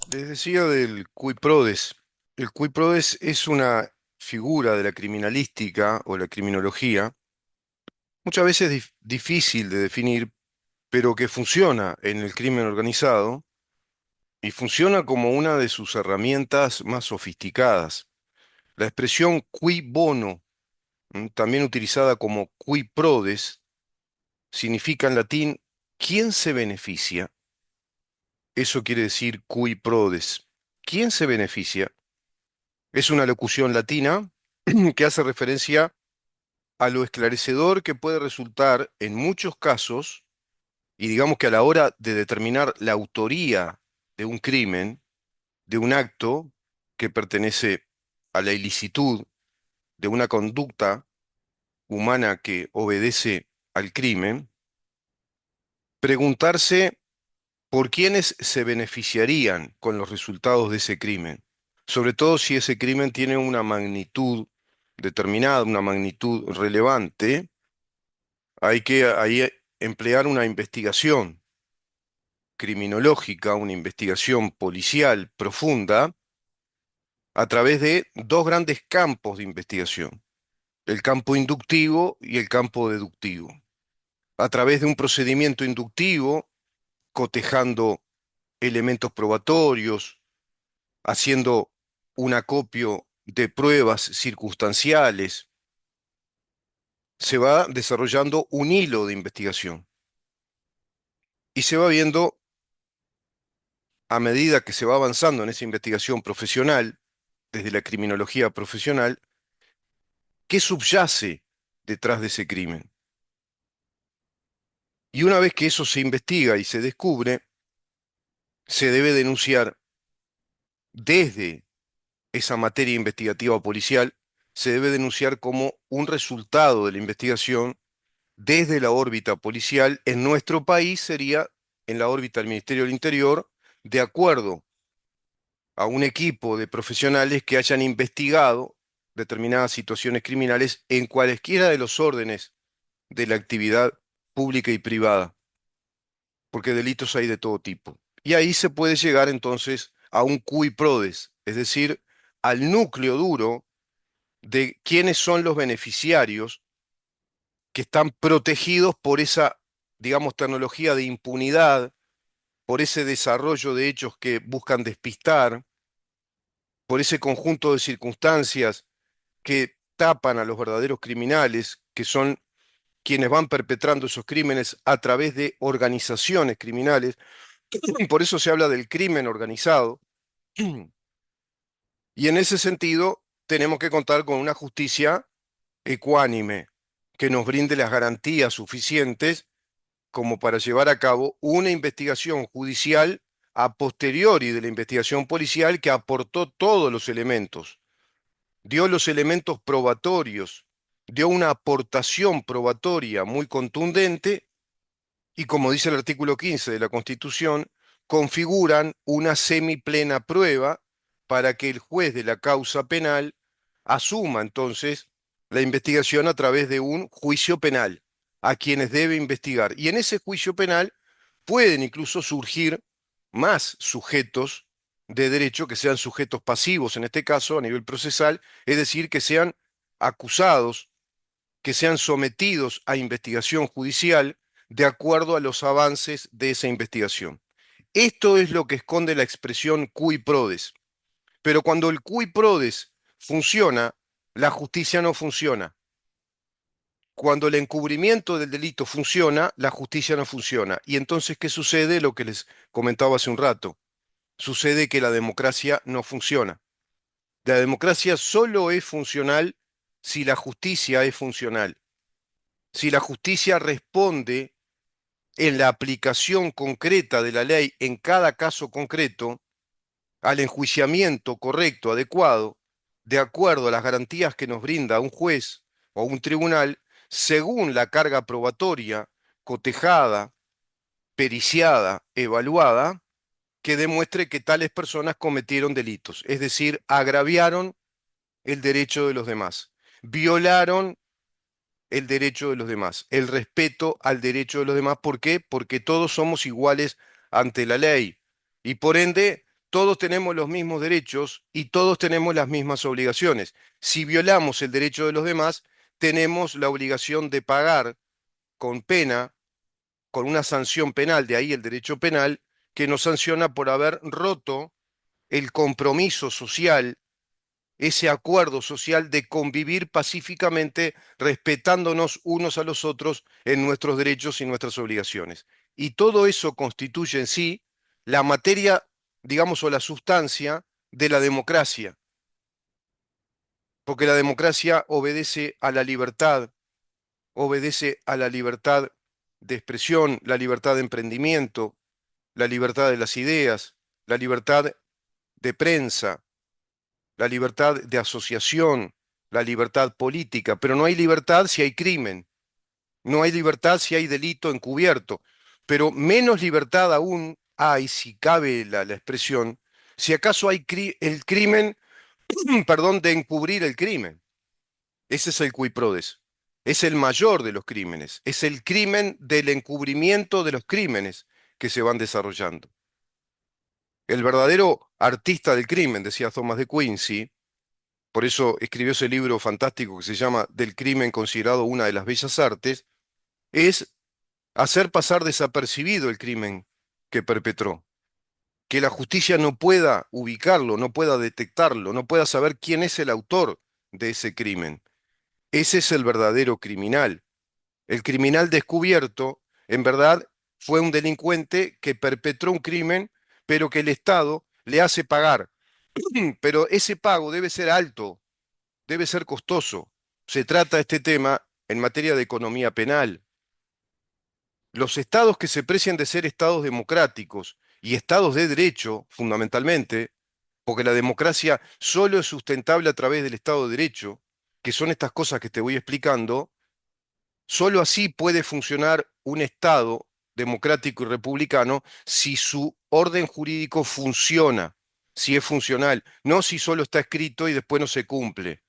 Les decía del cui prodest. El cui prodest es una figura de la criminalística o la criminología, muchas veces difícil de definir, pero que funciona en el crimen organizado y funciona como una de sus herramientas más sofisticadas. La expresión cui bono, también utilizada como cui prodest, significa en latín ¿quién se beneficia? Eso quiere decir cui prodest. ¿Quién se beneficia? Es una locución latina que hace referencia a lo esclarecedor que puede resultar en muchos casos, y digamos que a la hora de determinar la autoría de un crimen, de un acto que pertenece a la ilicitud, de una conducta humana que obedece al crimen, preguntarse por quiénes se beneficiarían con los resultados de ese crimen, sobre todo si ese crimen tiene una magnitud determinada, una magnitud relevante. Hay que ahí emplear una investigación criminológica, una investigación policial profunda a través de dos grandes campos de investigación, el campo inductivo y el campo deductivo. A través de un procedimiento inductivo, cotejando elementos probatorios, haciendo un acopio de pruebas circunstanciales, se va desarrollando un hilo de investigación y se va viendo a medida que se va avanzando en esa investigación profesional, desde la criminología profesional, qué subyace detrás de ese crimen. Y una vez que eso se investiga y se descubre, se debe denunciar desde esa materia investigativa policial, se debe denunciar como un resultado de la investigación desde la órbita policial. En nuestro país sería en la órbita del Ministerio del Interior, de acuerdo a un equipo de profesionales que hayan investigado determinadas situaciones criminales en cualesquiera de los órdenes de la actividad pública y privada, porque delitos hay de todo tipo. Y ahí se puede llegar entonces a un cui prodest, es decir, al núcleo duro de quiénes son los beneficiarios que están protegidos por esa, digamos, tecnología de impunidad, por ese desarrollo de hechos que buscan despistar, por ese conjunto de circunstancias que tapan a los verdaderos criminales, que son quienes van perpetrando esos crímenes a través de organizaciones criminales. Por eso se habla del crimen organizado. Y en ese sentido, tenemos que contar con una justicia ecuánime, que nos brinde las garantías suficientes como para llevar a cabo una investigación judicial a posteriori de la investigación policial que aportó todos los elementos, dio los elementos probatorios, dio una aportación probatoria muy contundente y, como dice el artículo 15 de la Constitución, configuran una semiplena prueba para que el juez de la causa penal asuma entonces la investigación a través de un juicio penal a quienes debe investigar. Y en ese juicio penal pueden incluso surgir más sujetos de derecho que sean sujetos pasivos, en este caso a nivel procesal, es decir, que sean acusados, que sean sometidos a investigación judicial de acuerdo a los avances de esa investigación. Esto es lo que esconde la expresión cui prodest. Pero cuando el cui prodest funciona, la justicia no funciona. Cuando el encubrimiento del delito funciona, la justicia no funciona. Y entonces, ¿qué sucede? Lo que les comentaba hace un rato. Sucede que la democracia no funciona. La democracia solo es funcional si la justicia es funcional. Si la justicia responde en la aplicación concreta de la ley en cada caso concreto al enjuiciamiento correcto, adecuado, de acuerdo a las garantías que nos brinda un juez o un tribunal, según la carga probatoria, cotejada, periciada, evaluada, que demuestre que tales personas cometieron delitos, es decir, agraviaron el derecho de los demás, violaron el derecho de los demás, el respeto al derecho de los demás. ¿Por qué? Porque todos somos iguales ante la ley y por ende todos tenemos los mismos derechos y todos tenemos las mismas obligaciones. Si violamos el derecho de los demás, tenemos la obligación de pagar con pena, con una sanción penal, de ahí el derecho penal, que nos sanciona por haber roto el compromiso social, ese acuerdo social de convivir pacíficamente, respetándonos unos a los otros en nuestros derechos y nuestras obligaciones. Y todo eso constituye en sí la materia, digamos, o la sustancia de la democracia, porque la democracia obedece a la libertad, obedece a la libertad de expresión, la libertad de emprendimiento, la libertad de las ideas, la libertad de prensa, la libertad de asociación, la libertad política, pero no hay libertad si hay crimen, no hay libertad si hay delito encubierto, pero menos libertad aún hay, si cabe la expresión, si acaso hay el crimen, perdón, de encubrir el crimen. Ese es el cui prodest. Es el mayor de los crímenes. Es el crimen del encubrimiento de los crímenes que se van desarrollando. El verdadero artista del crimen, decía Thomas de Quincy, por eso escribió ese libro fantástico que se llama Del crimen considerado una de las bellas artes, es hacer pasar desapercibido el crimen que perpetró. Que la justicia no pueda ubicarlo, no pueda detectarlo, no pueda saber quién es el autor de ese crimen. Ese es el verdadero criminal. El criminal descubierto, en verdad, fue un delincuente que perpetró un crimen, pero que el Estado le hace pagar. Pero ese pago debe ser alto, debe ser costoso. Se trata este tema en materia de economía penal. Los estados que se precian de ser estados democráticos y estados de derecho, fundamentalmente, porque la democracia solo es sustentable a través del Estado de Derecho, que son estas cosas que te voy explicando, solo así puede funcionar un Estado democrático y republicano si su orden jurídico funciona, si es funcional, no si solo está escrito y después no se cumple.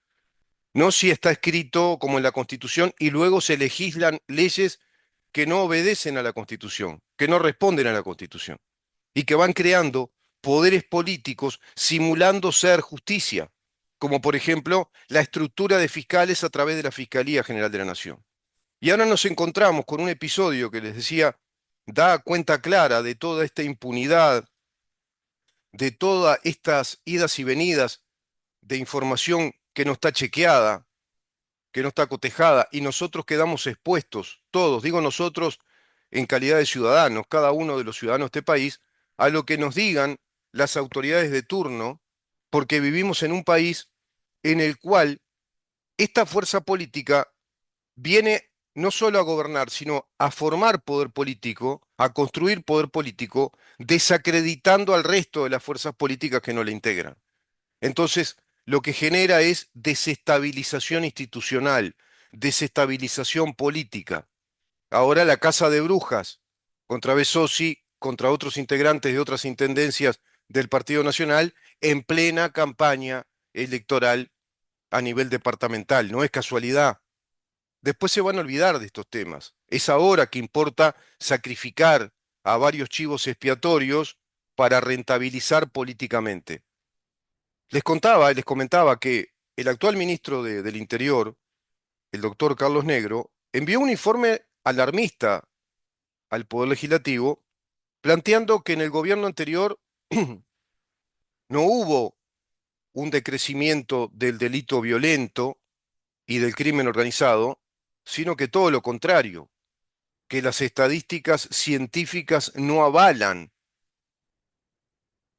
No si está escrito como en la Constitución y luego se legislan leyes que no obedecen a la Constitución, que no responden a la Constitución y que van creando poderes políticos simulando ser justicia, como por ejemplo la estructura de fiscales a través de la Fiscalía General de la Nación. Y ahora nos encontramos con un episodio que les decía, da cuenta clara de toda esta impunidad, de todas estas idas y venidas de información que no está chequeada, que no está cotejada, y nosotros quedamos expuestos, todos, digo nosotros, en calidad de ciudadanos, cada uno de los ciudadanos de este país, a lo que nos digan las autoridades de turno, porque vivimos en un país en el cual esta fuerza política viene no solo a gobernar, sino a formar poder político, a construir poder político, desacreditando al resto de las fuerzas políticas que no le integran. Entonces, lo que genera es desestabilización institucional, desestabilización política. Ahora la Casa de Brujas contra Besossi, contra otros integrantes de otras intendencias del Partido Nacional, en plena campaña electoral a nivel departamental. No es casualidad. Después se van a olvidar de estos temas. Es ahora que importa sacrificar a varios chivos expiatorios para rentabilizar políticamente. Les contaba, les comentaba que el actual ministro del Interior, el doctor Carlos Negro, envió un informe alarmista al Poder Legislativo, planteando que en el gobierno anterior no hubo un decrecimiento del delito violento y del crimen organizado, sino que todo lo contrario, que las estadísticas científicas no avalan,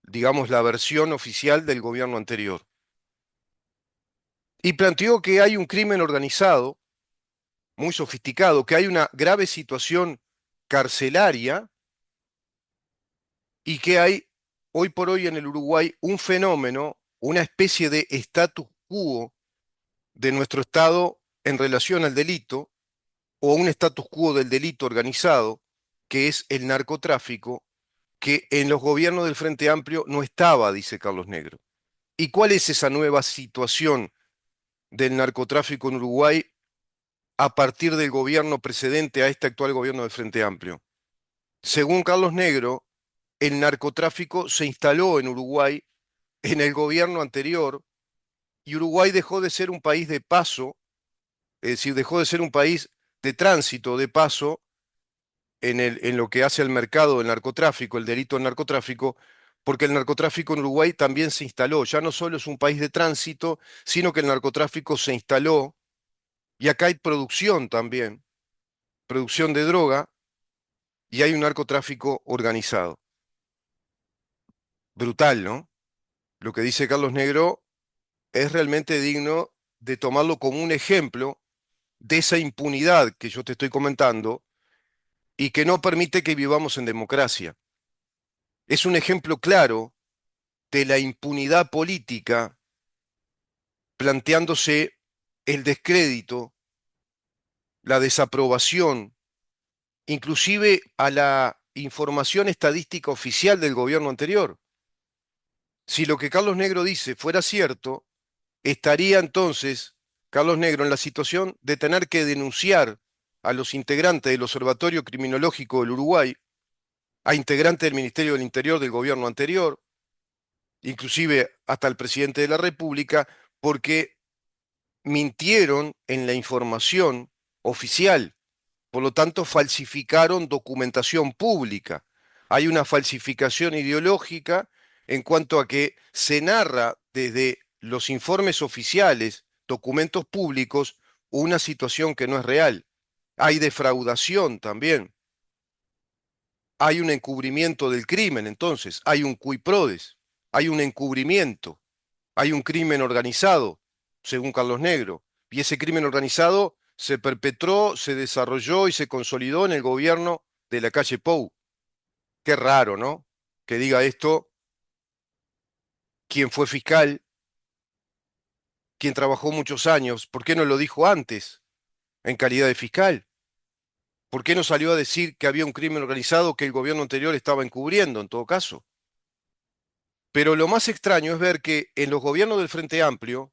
digamos, la versión oficial del gobierno anterior. Y planteó que hay un crimen organizado muy sofisticado, que hay una grave situación carcelaria y que hay hoy por hoy en el Uruguay un fenómeno, una especie de status quo de nuestro Estado en relación al delito, o un status quo del delito organizado, que es el narcotráfico, que en los gobiernos del Frente Amplio no estaba, dice Carlos Negro. ¿Y cuál es esa nueva situación del narcotráfico en Uruguay a partir del gobierno precedente a este actual gobierno del Frente Amplio? Según Carlos Negro, el narcotráfico se instaló en Uruguay en el gobierno anterior y Uruguay dejó de ser un país de paso, es decir, dejó de ser un país de tránsito, de paso, en lo que hace al mercado del narcotráfico, el delito del narcotráfico, porque el narcotráfico en Uruguay también se instaló. Ya no solo es un país de tránsito, sino que el narcotráfico se instaló y acá hay producción también, producción de droga y hay un narcotráfico organizado. Brutal, ¿no? Lo que dice Carlos Negro es realmente digno de tomarlo como un ejemplo de esa impunidad que yo te estoy comentando y que no permite que vivamos en democracia. Es un ejemplo claro de la impunidad política planteándose el descrédito, la desaprobación, inclusive a la información estadística oficial del gobierno anterior. Si lo que Carlos Negro dice fuera cierto, estaría entonces Carlos Negro en la situación de tener que denunciar a los integrantes del Observatorio Criminológico del Uruguay, a integrantes del Ministerio del Interior del gobierno anterior, inclusive hasta el presidente de la República, porque mintieron en la información oficial, por lo tanto falsificaron documentación pública. Hay una falsificación ideológica en cuanto a que se narra desde los informes oficiales, documentos públicos, una situación que no es real. Hay defraudación también. Hay un encubrimiento del crimen, entonces, hay un cui prodest, hay un encubrimiento, hay un crimen organizado, según Carlos Negro, y ese crimen organizado se perpetró, se desarrolló y se consolidó en el gobierno de la calle Pou. Qué raro, ¿no? Que diga esto quien fue fiscal, quien trabajó muchos años, ¿por qué no lo dijo antes en calidad de fiscal? ¿Por qué no salió a decir que había un crimen organizado que el gobierno anterior estaba encubriendo, en todo caso? Pero lo más extraño es ver que en los gobiernos del Frente Amplio,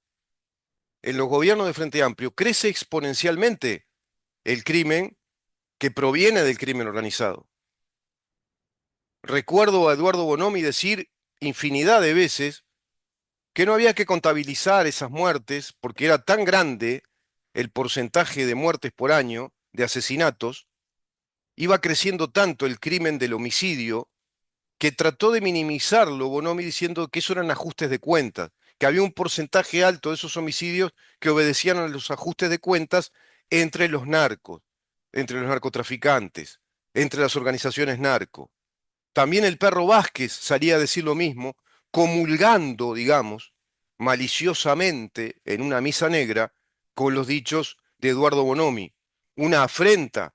en los gobiernos del Frente Amplio, crece exponencialmente el crimen que proviene del crimen organizado. Recuerdo a Eduardo Bonomi decir infinidad de veces que no había que contabilizar esas muertes porque era tan grande el porcentaje de muertes por año, de asesinatos, iba creciendo tanto el crimen del homicidio que trató de minimizarlo Bonomi diciendo que eso eran ajustes de cuentas, que había un porcentaje alto de esos homicidios que obedecían a los ajustes de cuentas entre los narcos, entre los narcotraficantes, entre las organizaciones narco. También el perro Vázquez salía a decir lo mismo, comulgando, digamos, maliciosamente en una misa negra con los dichos de Eduardo Bonomi, una afrenta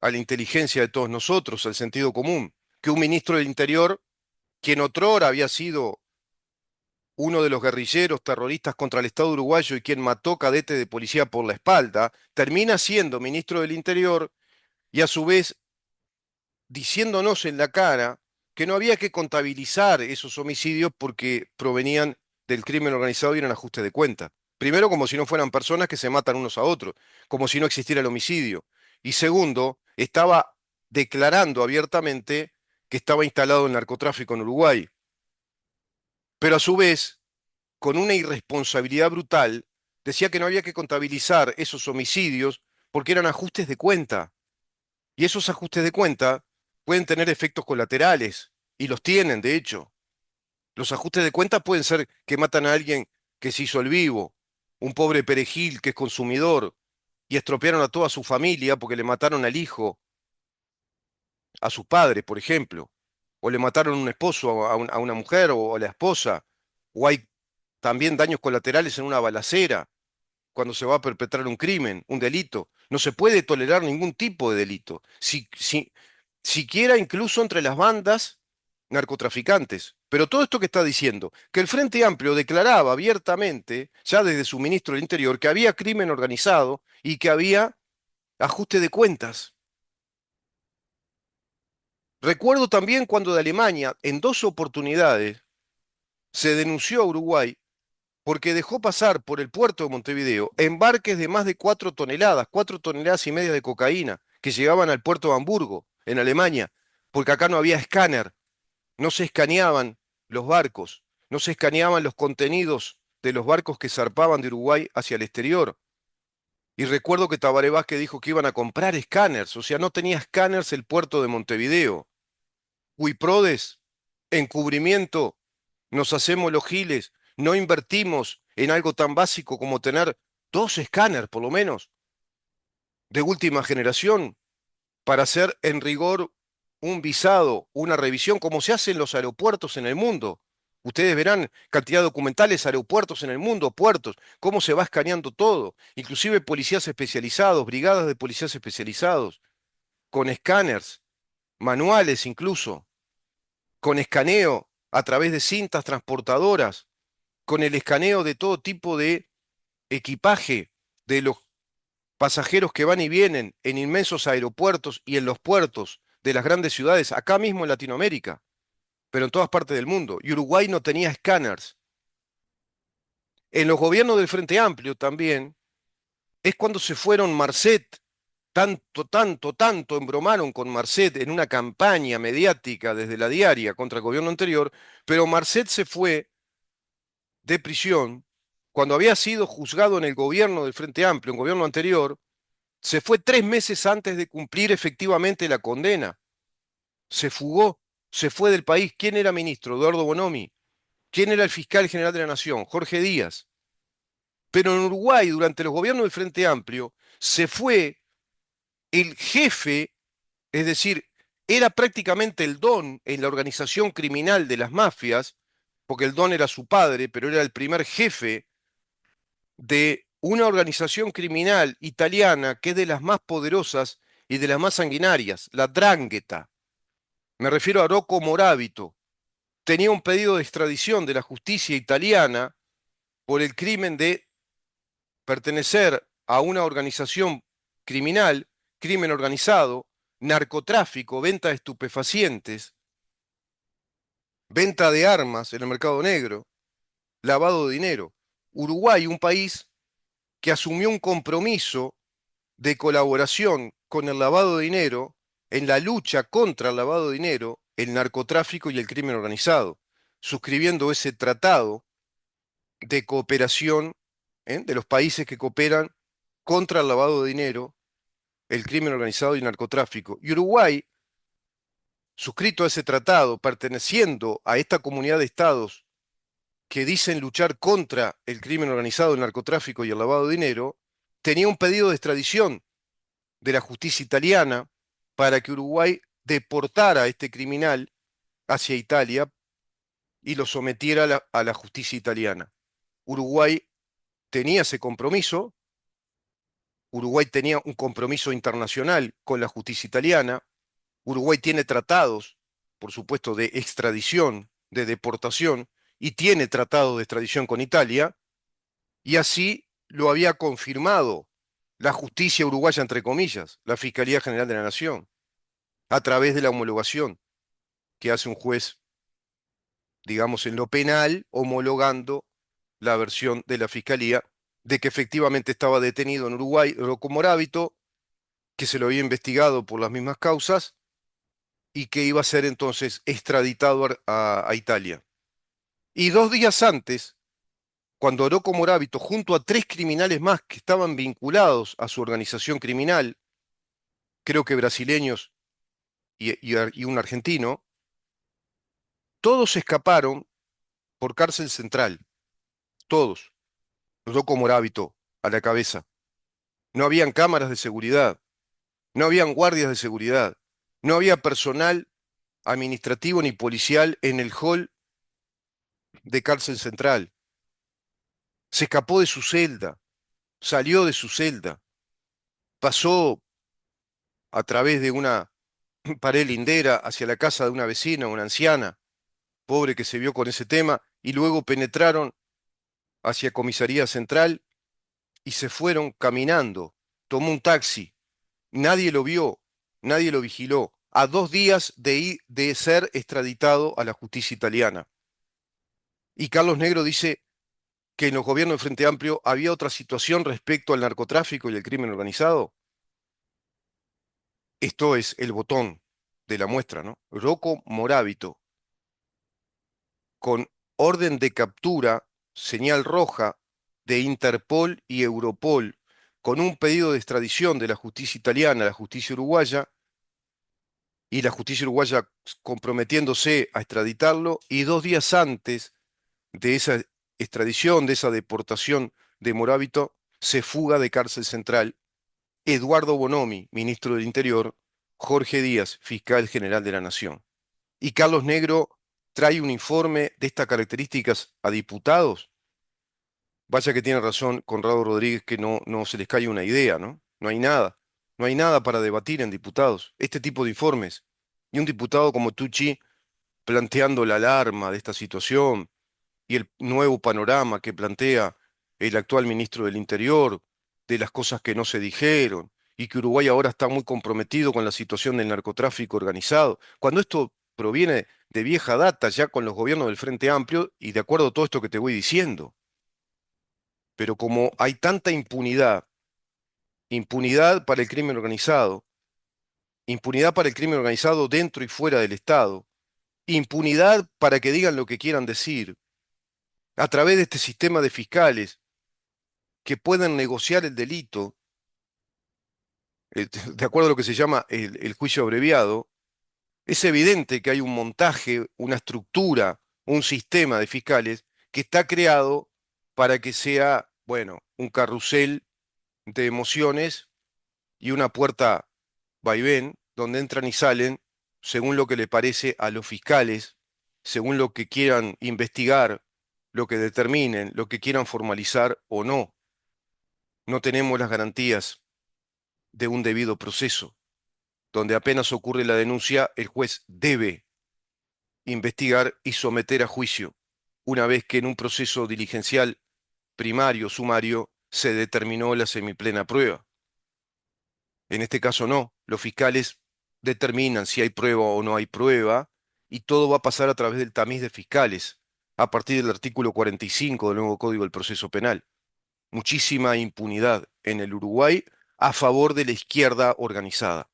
a la inteligencia de todos nosotros, al sentido común, que un ministro del Interior, quien otrora había sido uno de los guerrilleros terroristas contra el Estado uruguayo y quien mató cadetes de policía por la espalda, termina siendo ministro del Interior y a su vez diciéndonos en la cara que no había que contabilizar esos homicidios porque provenían del crimen organizado y eran ajustes de cuenta. Primero, como si no fueran personas que se matan unos a otros, como si no existiera el homicidio. Y segundo, estaba declarando abiertamente que estaba instalado el narcotráfico en Uruguay. Pero a su vez, con una irresponsabilidad brutal, decía que no había que contabilizar esos homicidios porque eran ajustes de cuenta. Y esos ajustes de cuenta pueden tener efectos colaterales, y los tienen, de hecho. Los ajustes de cuenta pueden ser que matan a alguien que se hizo el vivo, un pobre perejil que es consumidor, y estropearon a toda su familia porque le mataron al hijo, a sus padres, por ejemplo, o le mataron un esposo a una mujer o a la esposa, o hay también daños colaterales en una balacera cuando se va a perpetrar un crimen, un delito. No se puede tolerar ningún tipo de delito, siquiera incluso entre las bandas narcotraficantes. Pero todo esto que está diciendo, que el Frente Amplio declaraba abiertamente, ya desde su ministro del Interior, que había crimen organizado y que había ajuste de cuentas. Recuerdo también cuando de Alemania, en dos oportunidades, se denunció a Uruguay porque dejó pasar por el puerto de Montevideo embarques de más de 4 toneladas, 4,5 toneladas de cocaína, que llegaban al puerto de Hamburgo, en Alemania, porque acá no había escáner. no se escaneaban los barcos, no se escaneaban los contenidos de los barcos que zarpaban de Uruguay hacia el exterior. Y recuerdo que Tabaré Vázquez dijo que iban a comprar escáneres, o sea, no tenía escáneres el puerto de Montevideo. Huiprodes, encubrimiento, nos hacemos los giles, no invertimos en algo tan básico como tener dos escáneres, por lo menos, de última generación, para hacer en rigor un visado, una revisión, como se hace en los aeropuertos en el mundo. Ustedes verán cantidad de documentales, aeropuertos en el mundo, puertos, cómo se va escaneando todo, inclusive policías especializados, brigadas de policías especializados, con escáneres, manuales incluso, con escaneo a través de cintas transportadoras, con el escaneo de todo tipo de equipaje de los pasajeros que van y vienen en inmensos aeropuertos y en los puertos de las grandes ciudades, acá mismo en Latinoamérica, pero en todas partes del mundo. Y Uruguay no tenía escáneres. En los gobiernos del Frente Amplio también es cuando se fueron Marcet, tanto embromaron con Marcet en una campaña mediática desde la diaria contra el gobierno anterior, pero Marcet se fue de prisión cuando había sido juzgado en el gobierno del Frente Amplio, en gobierno anterior, se fue 3 meses antes de cumplir efectivamente la condena. Se fugó, se fue del país. ¿Quién era ministro? Eduardo Bonomi. ¿Quién era el fiscal general de la Nación? Jorge Díaz. Pero en Uruguay, durante los gobiernos del Frente Amplio, se fue el jefe, es decir, era prácticamente el don en la organización criminal de las mafias, porque el don era su padre, pero era el primer jefe de una organización criminal italiana que es de las más poderosas y de las más sanguinarias, la 'Ndrangheta. Me refiero a Rocco Moravito. Tenía un pedido de extradición de la justicia italiana por el crimen de pertenecer a una organización criminal, crimen organizado, narcotráfico, venta de estupefacientes, venta de armas en el mercado negro, lavado de dinero. Uruguay, un país que asumió un compromiso de colaboración con el lavado de dinero en la lucha contra el lavado de dinero, el narcotráfico y el crimen organizado, suscribiendo ese tratado de cooperación, de los países que cooperan contra el lavado de dinero, el crimen organizado y el narcotráfico. Y Uruguay, suscrito a ese tratado, perteneciendo a esta comunidad de estados que dicen luchar contra el crimen organizado, el narcotráfico y el lavado de dinero, tenía un pedido de extradición de la justicia italiana para que Uruguay deportara a este criminal hacia Italia y lo sometiera a la justicia italiana. Uruguay tenía ese compromiso, Uruguay tenía un compromiso internacional con la justicia italiana, Uruguay tiene tratados, por supuesto, de extradición, de deportación, y tiene tratado de extradición con Italia, y así lo había confirmado la justicia uruguaya, entre comillas, la Fiscalía General de la Nación, a través de la homologación que hace un juez, digamos, en lo penal, homologando la versión de la Fiscalía de que efectivamente estaba detenido en Uruguay Rocco Moravito, que se lo había investigado por las mismas causas y que iba a ser entonces extraditado a Italia. Y 2 días antes, cuando Rocco Moravito, junto a 3 criminales más que estaban vinculados a su organización criminal, creo que brasileños y un argentino, todos escaparon por cárcel central, todos. Rocco Moravito a la cabeza. No habían cámaras de seguridad, no habían guardias de seguridad, no había personal administrativo ni policial en el hall de cárcel central. Se escapó de su celda, salió de su celda, pasó a través de una pared lindera hacia la casa de una vecina, una anciana, pobre que se vio con ese tema, y luego penetraron hacia comisaría central y se fueron caminando. Tomó un taxi. Nadie lo vio, nadie lo vigiló. A 2 días de ser extraditado a la justicia italiana. Y Carlos Negro dice que en los gobiernos del Frente Amplio había otra situación respecto al narcotráfico y el crimen organizado. Esto es el botón de la muestra, ¿no? Rocco Moravito, con orden de captura, señal roja de Interpol y Europol, con un pedido de extradición de la justicia italiana a la justicia uruguaya, y la justicia uruguaya comprometiéndose a extraditarlo, y 2 días antes de esa extradición, de esa deportación de Morábito, se fuga de cárcel central Eduardo Bonomi, ministro del Interior, Jorge Díaz, fiscal general de la Nación. Y Carlos Negro trae un informe de estas características a diputados. Vaya que tiene razón Conrado Rodríguez que no se les cae una idea, ¿no? No hay nada. No hay nada para debatir en diputados. Este tipo de informes. Y un diputado como Tucci planteando la alarma de esta situación y el nuevo panorama que plantea el actual ministro del Interior, de las cosas que no se dijeron, y que Uruguay ahora está muy comprometido con la situación del narcotráfico organizado, cuando esto proviene de vieja data, ya con los gobiernos del Frente Amplio, y de acuerdo a todo esto que te voy diciendo. Pero como hay tanta impunidad, impunidad para el crimen organizado, impunidad para el crimen organizado dentro y fuera del Estado, impunidad para que digan lo que quieran decir, a través de este sistema de fiscales que pueden negociar el delito, de acuerdo a lo que se llama el juicio abreviado, es evidente que hay un montaje, una estructura, un sistema de fiscales que está creado para que sea, bueno, un carrusel de emociones y una puerta vaivén donde entran y salen según lo que le parece a los fiscales, según lo que quieran investigar, lo que determinen, lo que quieran formalizar o no. No tenemos las garantías de un debido proceso, donde apenas ocurre la denuncia, el juez debe investigar y someter a juicio, una vez que en un proceso diligencial primario, sumario, se determinó la semiplena prueba. En este caso no, los fiscales determinan si hay prueba o no hay prueba, y todo va a pasar a través del tamiz de fiscales, a partir del artículo 45 del nuevo Código del Proceso Penal. Muchísima impunidad en el Uruguay a favor de la izquierda organizada,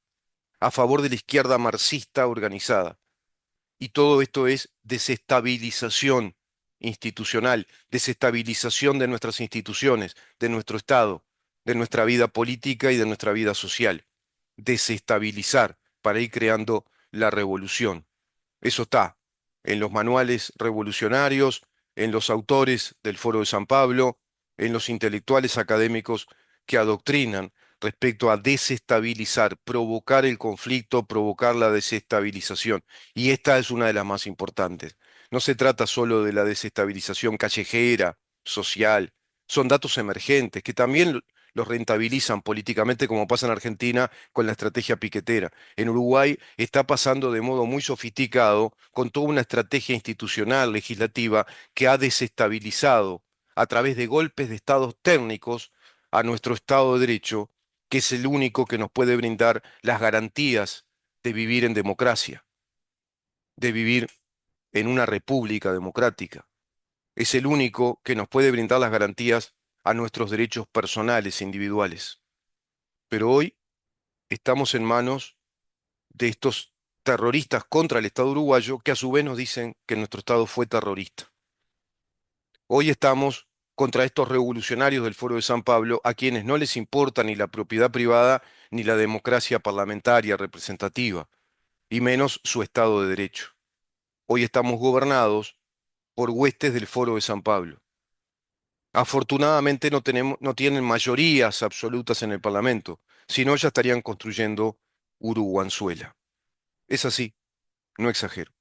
a favor de la izquierda marxista organizada. Y todo esto es desestabilización institucional, desestabilización de nuestras instituciones, de nuestro Estado, de nuestra vida política y de nuestra vida social. Desestabilizar para ir creando la revolución. Eso está en los manuales revolucionarios, en los autores del Foro de San Pablo, en los intelectuales académicos que adoctrinan respecto a desestabilizar, provocar el conflicto, provocar la desestabilización. Y esta es una de las más importantes. No se trata solo de la desestabilización callejera, social, son datos emergentes que también los rentabilizan políticamente, como pasa en Argentina con la estrategia piquetera. En Uruguay está pasando de modo muy sofisticado con toda una estrategia institucional, legislativa, que ha desestabilizado a través de golpes de estados técnicos a nuestro Estado de Derecho, que es el único que nos puede brindar las garantías de vivir en democracia, de vivir en una república democrática. Es el único que nos puede brindar las garantías a nuestros derechos personales e individuales. Pero hoy estamos en manos de estos terroristas contra el Estado uruguayo que a su vez nos dicen que nuestro Estado fue terrorista. Hoy estamos contra estos revolucionarios del Foro de San Pablo a quienes no les importa ni la propiedad privada ni la democracia parlamentaria representativa, y menos su Estado de Derecho. Hoy estamos gobernados por huestes del Foro de San Pablo. Afortunadamente no tienen mayorías absolutas en el Parlamento, si no ya estarían construyendo Uruguanzuela. Es así, no exagero.